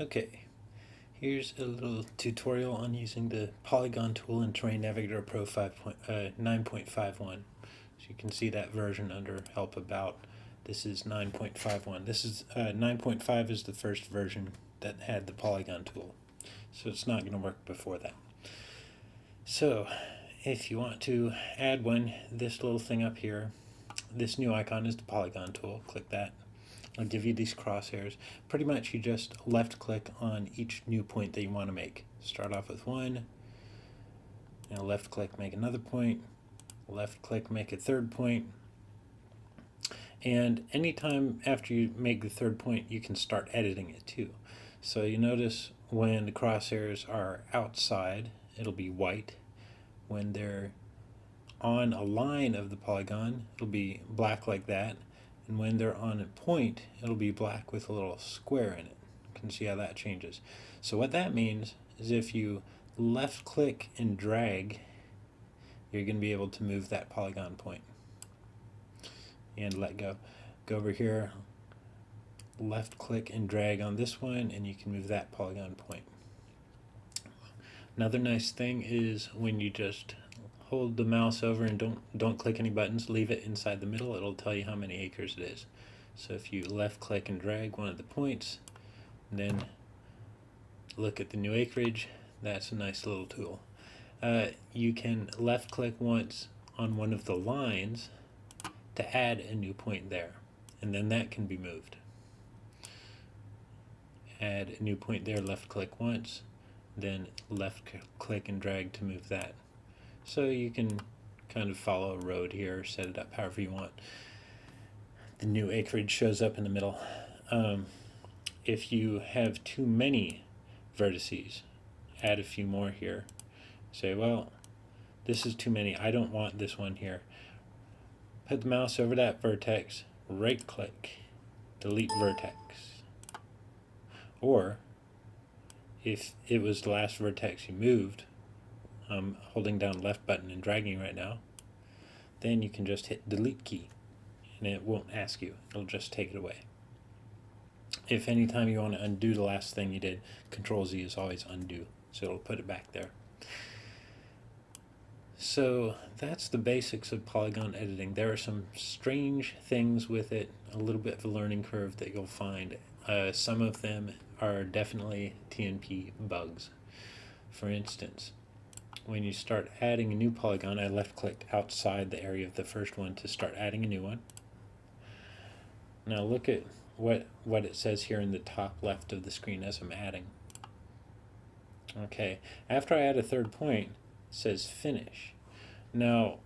Okay, here's a little tutorial on using the polygon tool in Terrain Navigator Pro 9.51. So you can see that version under Help About. This is 9.51. This is 9.5 is the first version that had the polygon tool. So it's not going to work before that. So if you want to add one, this little thing up here, this new icon is the polygon tool. Click that. I'll give you these crosshairs. Pretty much you just left click on each new point that you want to make. Start off with one, and left click, make another point, left click, make a third point. And anytime after you make the third point, you can start editing it too. So you notice when the crosshairs are outside, it'll be white. When they're on a line of the polygon, it'll be black like that. And when they're on a point, it'll be black with a little square in it. You can see how that changes. So what that means is if you left click and drag, you're going to be able to move that polygon point. And let go. Go over here, left click and drag on this one, and you can move that polygon point. Another nice thing is when you just hold the mouse over and don't click any buttons, leave it inside the middle, it'll tell you how many acres it is. So if you left click and drag one of the points, then look at the new acreage, that's a nice little tool. You can left click once on one of the lines to add a new point there, and then that can be moved. Add a new point there, left click once, then left click and drag to move that. So you can kind of follow a road here, set it up however you want. The new acreage shows up in the middle. If you have too many vertices, add a few more here. Say, well, this is too many. I don't want this one here. Put the mouse over that vertex, right click, delete vertex. Or if it was the last vertex you moved, I'm holding down left button and dragging right now, then you can just hit delete key and it won't ask you, it'll just take it away. If anytime you want to undo the last thing you did, Control Z is always undo, so it'll put it back there. So that's the basics of polygon editing. There are some strange things with it, a little bit of a learning curve that you'll find. Some of them are definitely TNP bugs. For instance, when you start adding a new polygon, I left clicked outside the area of the first one to start adding a new one. Now look at what it says here in the top left of the screen as I'm adding. Okay, after I add a third point, it says finish. Now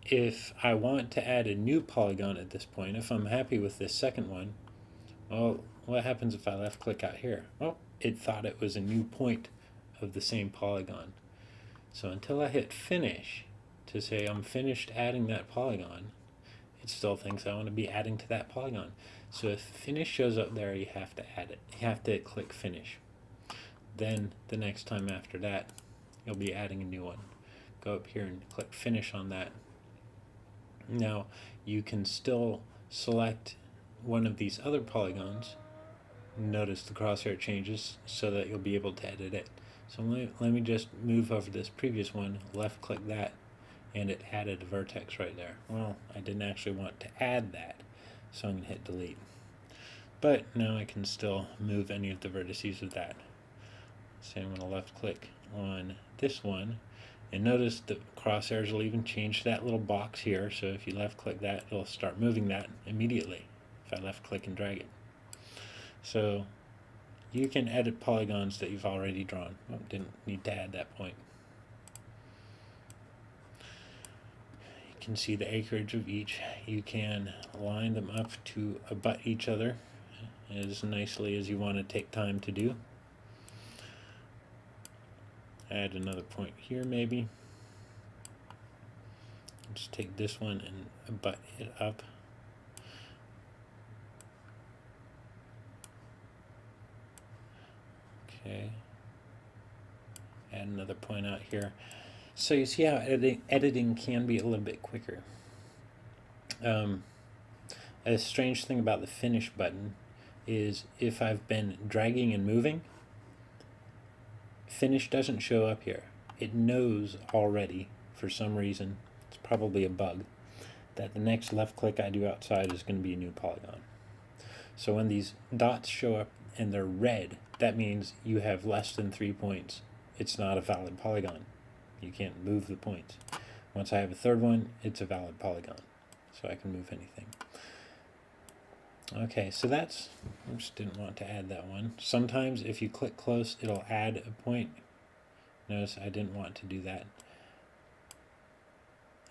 if I want to add a new polygon at this point, if I'm happy with this second one, well, what happens if I left click out here? Well, it thought it was a new point of the same polygon. So until I hit finish to say I'm finished adding that polygon, it still thinks I want to be adding to that polygon. So if finish shows up there, you have to add it. You have to click finish. Then the next time after that, you'll be adding a new one. Go up here and click finish on that. Now you can still select one of these other polygons. Notice the crosshair changes so that you'll be able to edit it. So let me just move over this previous one, left click that, and it added a vertex right there. Well, I didn't actually want to add that, so I'm going to hit delete. But now I can still move any of the vertices of that. So I'm going to left click on this one, and notice the crosshairs will even change that little box here, so if you left click that, it'll start moving that immediately if I left click and drag it. So you can edit polygons that you've already drawn. Well, didn't need to add that point. You can see the acreage of each. You can line them up to abut each other as nicely as you want to take time to do. Add another point here maybe. Just take this one and abut it up. Okay. Add another point out here. So you see how editing can be a little bit quicker. A strange thing about the finish button is if I've been dragging and moving, finish doesn't show up here. It knows already, for some reason, it's probably a bug, that the next left click I do outside is going to be a new polygon. So when these dots show up and they're red, that means you have less than 3 points. It's not a valid polygon. You can't move the points. Once I have a third one, it's a valid polygon. So I can move anything. Okay, so that's, I just didn't want to add that one. Sometimes if you click close, it'll add a point. Notice I didn't want to do that.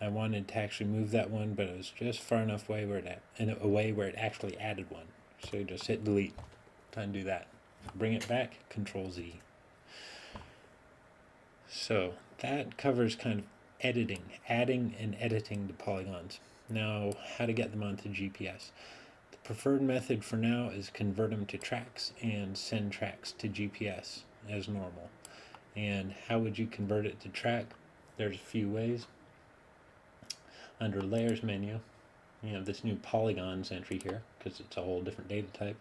I wanted to actually move that one, but it was just far enough away where it actually added one. So just hit delete to undo that. Bring it back, Control Z. So that covers kind of editing, adding and editing the polygons. Now, how to get them onto GPS. The preferred method for now is convert them to tracks and send tracks to GPS as normal. And how would you convert it to track? There's a few ways. Under Layers menu, you have this new polygons entry here because it's a whole different data type.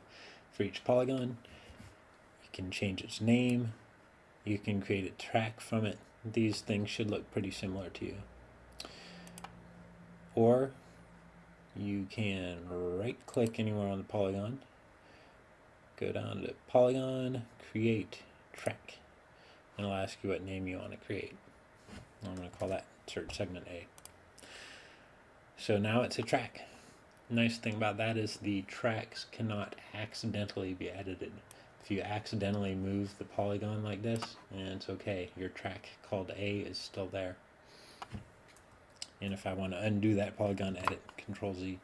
For each polygon, you can change its name. You can create a track from it. These things should look pretty similar to you. Or you can right click anywhere on the polygon, go down to Polygon, Create Track, and it'll ask you what name you want to create. I'm going to call that Search Segment A. So now it's a track. Nice thing about that is the tracks cannot accidentally be edited. If you accidentally move the polygon like this, and it's okay, your track called A is still there. And if I want to undo that polygon, edit, Control Z.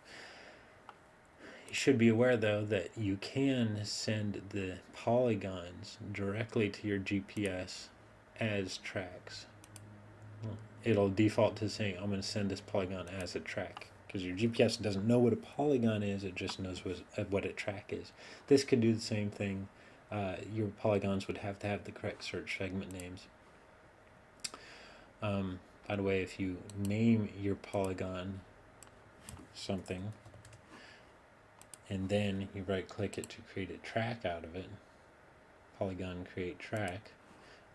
You should be aware though that you can send the polygons directly to your GPS as tracks. It'll default to saying I'm going to send this polygon as a track, because your GPS doesn't know what a polygon is, it just knows what a track is. This could do the same thing. Your polygons would have to have the correct search segment names. By the way, if you name your polygon something and then you right click it to create a track out of it, polygon create track,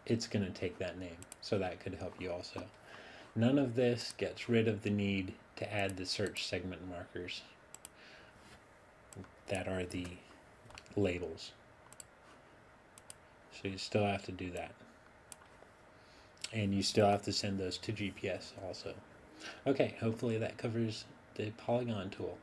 it's going to take that name. So that could help you also. None of this gets rid of the need to add the search segment markers that are the labels. So you still have to do that. And you still have to send those to GPS also. Okay, hopefully that covers the polygon tool.